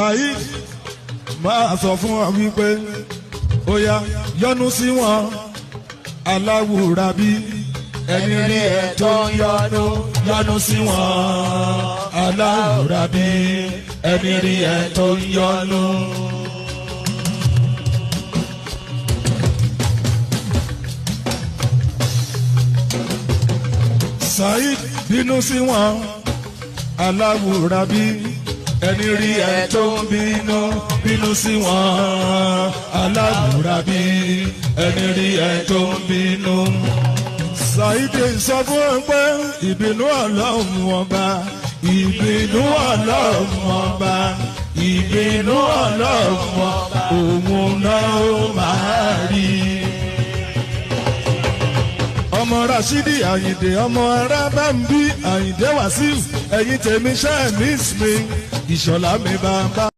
Saheed máa sọ fún wọn wípé ó yá yọ́nú sí wọn aláwòrán bí ẹni rí ẹ tó ń yọ́nú sí wọn aláwòrán bí ẹni rí ẹ tó ń yọ́nú. Saheed bínú sí wọn aláwòrán bí ẹni rí ẹ tó ń bínú sí wọn aláwòrán bí ẹni rí ẹ tó ń bínú. Saheed sọ fún ẹ pé ìbínú Ọlọ́run ọba ìbínú Ọlọ́run ọba ìbínú Ọlọ́run ọba òun náà ó máa rí. Ọmọ Rashidi Àyìndé ọmọ Arábàmbí Àyìndé Wàsíù ẹ̀yin tèmi ṣe miss mi Ìṣọ̀lá mi bàbá